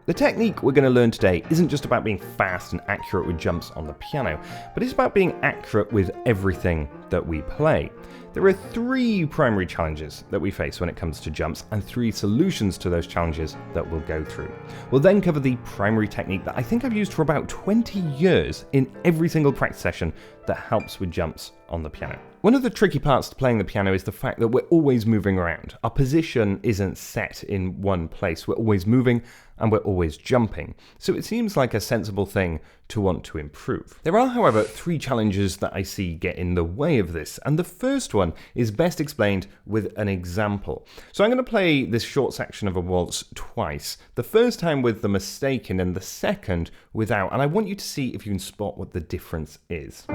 The technique we're going to learn today isn't just about being fast and accurate with jumps on the piano, but it's about being accurate with everything that we play. There are 3 primary challenges that we face when it comes to jumps and 3 solutions to those challenges that we'll go through. We'll then cover the primary technique that I think I've used for about 20 years in every single practice session that helps with jumps on the piano. One of the tricky parts to playing the piano is the fact that we're always moving around. Our position isn't set in one place. We're always moving and we're always jumping. So it seems like a sensible thing to want to improve. There are, however, 3 challenges that I see get in the way of this, and the first one is best explained with an example. So I'm going to play this short section of a waltz twice, the first time with the mistake in and the second without, and I want you to see if you can spot what the difference is.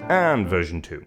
And version 2.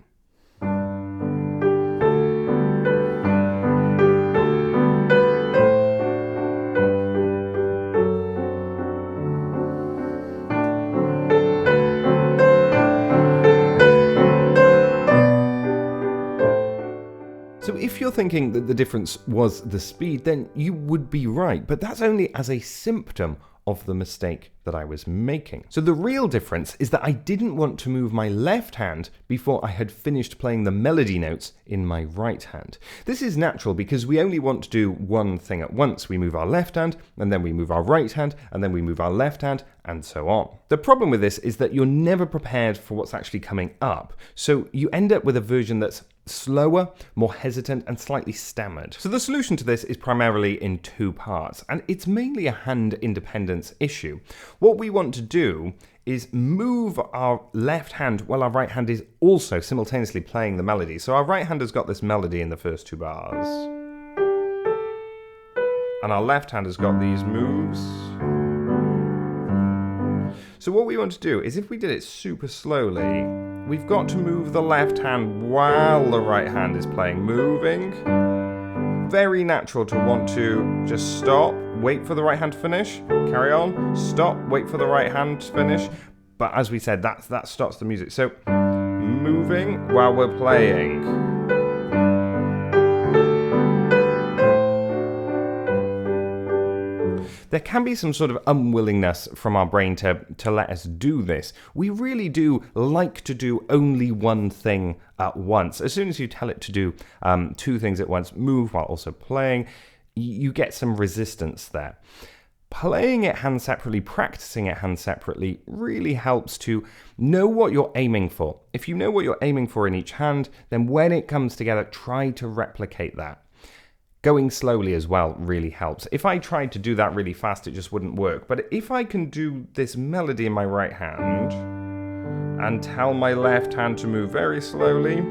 So if you're thinking that the difference was the speed, then you would be right, but that's only as a symptom of the mistake that I was making. So the real difference is that I didn't want to move my left hand before I had finished playing the melody notes in my right hand. This is natural because we only want to do one thing at once. We move our left hand, and then we move our right hand, and then we move our left hand, and so on. The problem with this is that you're never prepared for what's actually coming up. So you end up with a version that's slower, more hesitant, and slightly stammered. So the solution to this is primarily in 2 parts, and it's mainly a hand independence issue. What we want to do is move our left hand while our right hand is also simultaneously playing the melody. So our right hand has got this melody in the first 2 bars, and our left hand has got these moves. So what we want to do is, if we did it super slowly, we've got to move the left hand while the right hand is playing, moving. Very natural to want to just stop, wait for the right hand to finish, carry on, stop, wait for the right hand to finish. But as we said, that stops the music. So moving while we're playing. There can be some sort of unwillingness from our brain to let us do this. We really do like to do only one thing at once. As soon as you tell it to do 2 things at once, move while also playing, you get some resistance there. Playing it hand separately, practicing it hand separately really helps to know what you're aiming for. If you know what you're aiming for in each hand, then when it comes together, try to replicate that. Going slowly as well really helps. If I tried to do that really fast, it just wouldn't work. But if I can do this melody in my right hand and tell my left hand to move very slowly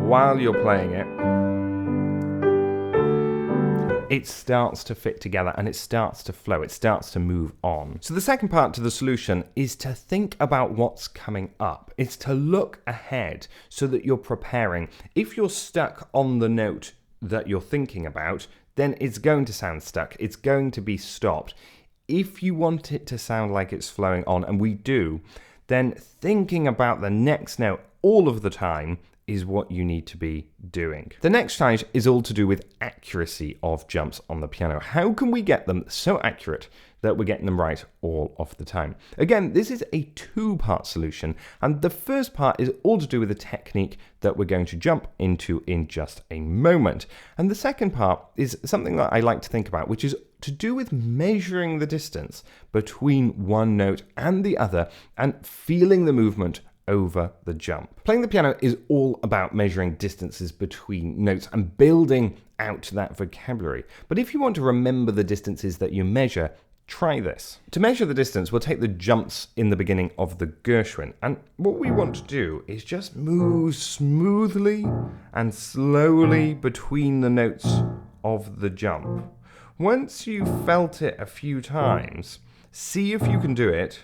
while you're playing it, it starts to fit together and it starts to flow, it starts to move on. So the second part to the solution is to think about what's coming up. It's to look ahead so that you're preparing. If you're stuck on the note that you're thinking about, then it's going to sound stuck. It's going to be stopped. If you want it to sound like it's flowing on, and we do, then thinking about the next note all of the time is what you need to be doing. The next challenge is all to do with accuracy of jumps on the piano. How can we get them so accurate that we're getting them right all of the time? Again, this is a 2-part solution, and the first part is all to do with the technique that we're going to jump into in just a moment. And the second part is something that I like to think about, which is to do with measuring the distance between one note and the other and feeling the movement over the jump. Playing the piano is all about measuring distances between notes and building out that vocabulary. But if you want to remember the distances that you measure, try this. To measure the distance, we'll take the jumps in the beginning of the Gershwin, and what we want to do is just move smoothly and slowly between the notes of the jump. Once you've felt it a few times, see if you can do it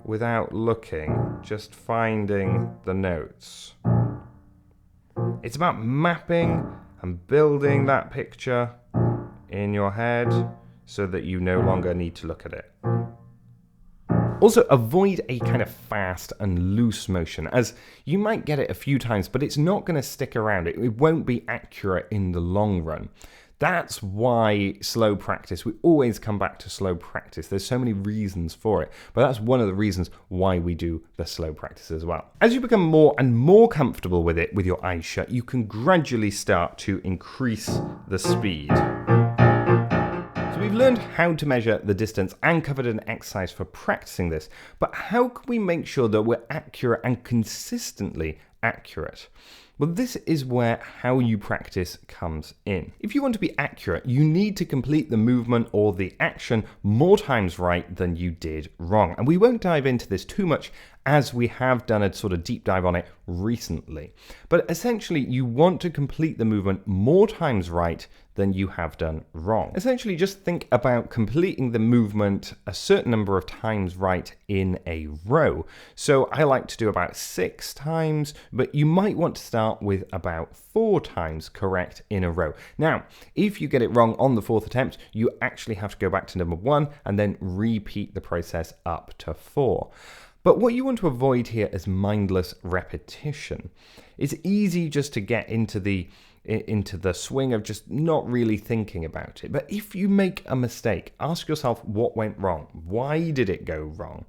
without looking, just finding the notes. It's about mapping and building that picture in your head so that you no longer need to look at it. Also, avoid a kind of fast and loose motion, as you might get it a few times, but it's not going to stick around. It won't be accurate in the long run. That's why slow practice, we always come back to slow practice. There's so many reasons for it, but that's one of the reasons why we do the slow practice as well. As you become more and more comfortable with it, with your eyes shut, you can gradually start to increase the speed. So we've learned how to measure the distance and covered an exercise for practicing this, but how can we make sure that we're accurate and consistently accurate? Well, this is where how you practice comes in. If you want to be accurate, you need to complete the movement or the action more times right than you did wrong. And we won't dive into this too much, as we have done a sort of deep dive on it recently. But essentially, you want to complete the movement more times right than you have done wrong. Essentially, just think about completing the movement a certain number of times right in a row. So I like to do about 6 times, but you might want to start with about 4 times correct in a row. Now, if you get it wrong on the 4th attempt, you actually have to go back to number 1 and then repeat the process up to 4. But what you want to avoid here is mindless repetition. It's easy just to get into the swing of just not really thinking about it. But if you make a mistake, ask yourself what went wrong. Why did it go wrong?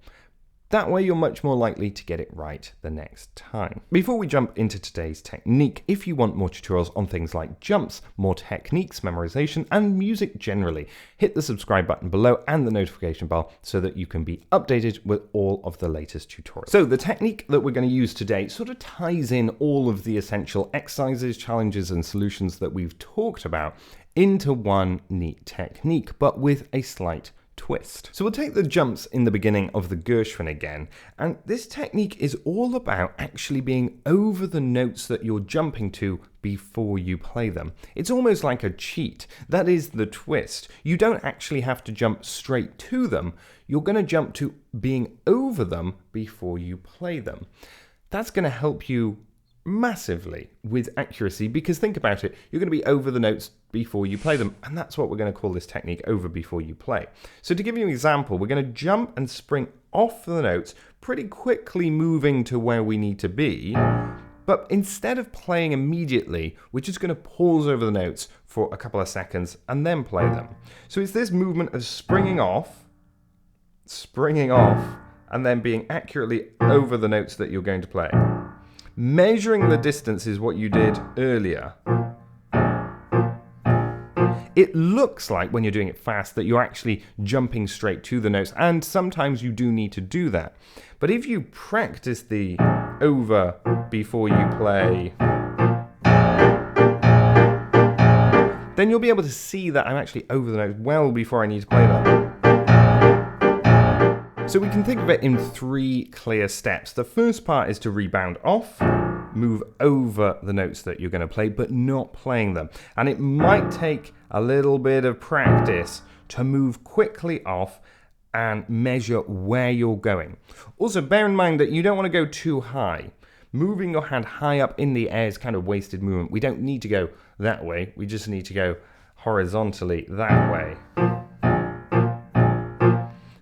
That way you're much more likely to get it right the next time. Before we jump into today's technique, if you want more tutorials on things like jumps, more techniques, memorization, and music generally, hit the subscribe button below and the notification bell so that you can be updated with all of the latest tutorials. So the technique that we're going to use today sort of ties in all of the essential exercises, challenges, and solutions that we've talked about into one neat technique, but with a slight twist. So we'll take the jumps in the beginning of the Gershwin again, and this technique is all about actually being over the notes that you're jumping to before you play them. It's almost like a cheat. That is the twist. You don't actually have to jump straight to them. You're going to jump to being over them before you play them. That's going to help you massively with accuracy, because think about it, you're going to be over the notes before you play them, and that's what we're going to call this technique, over before you play. So to give you an example, we're going to jump and spring off the notes, pretty quickly moving to where we need to be, but instead of playing immediately, we're just going to pause over the notes for a couple of seconds and then play them. So it's this movement of springing off, and then being accurately over the notes that you're going to play. Measuring the distance is what you did earlier. It looks like when you're doing it fast that you're actually jumping straight to the notes, and sometimes you do need to do that. But if you practice the over before you play, then you'll be able to see that I'm actually over the notes well before I need to play them. So we can think of it in 3 clear steps. The first part is to rebound off, move over the notes that you're going to play, but not playing them. And it might take a little bit of practice to move quickly off and measure where you're going. Also, bear in mind that you don't want to go too high. Moving your hand high up in the air is kind of wasted movement. We don't need to go that way. We just need to go horizontally that way.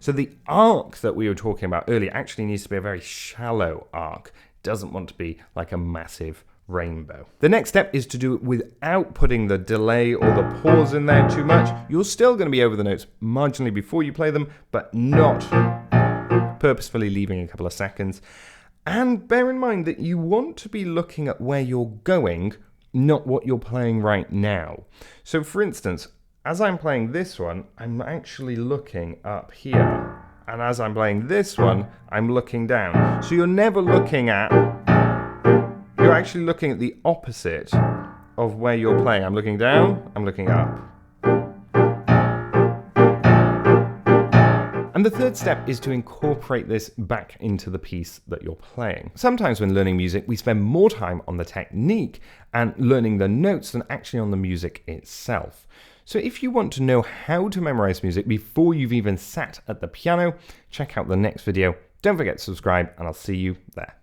So the arc that we were talking about earlier actually needs to be a very shallow arc. It doesn't want to be like a massive rainbow. The next step is to do it without putting the delay or the pause in there too much. You're still going to be over the notes marginally before you play them, but not purposefully leaving a couple of seconds. And bear in mind that you want to be looking at where you're going, not what you're playing right now. So for instance, as I'm playing this one, I'm actually looking up here. And as I'm playing this one, I'm looking down. So you're never looking at, you're actually looking at the opposite of where you're playing. I'm looking down, I'm looking up. And the third step is to incorporate this back into the piece that you're playing. Sometimes when learning music, we spend more time on the technique and learning the notes than actually on the music itself. So if you want to know how to memorize music before you've even sat at the piano, check out the next video. Don't forget to subscribe, and I'll see you there.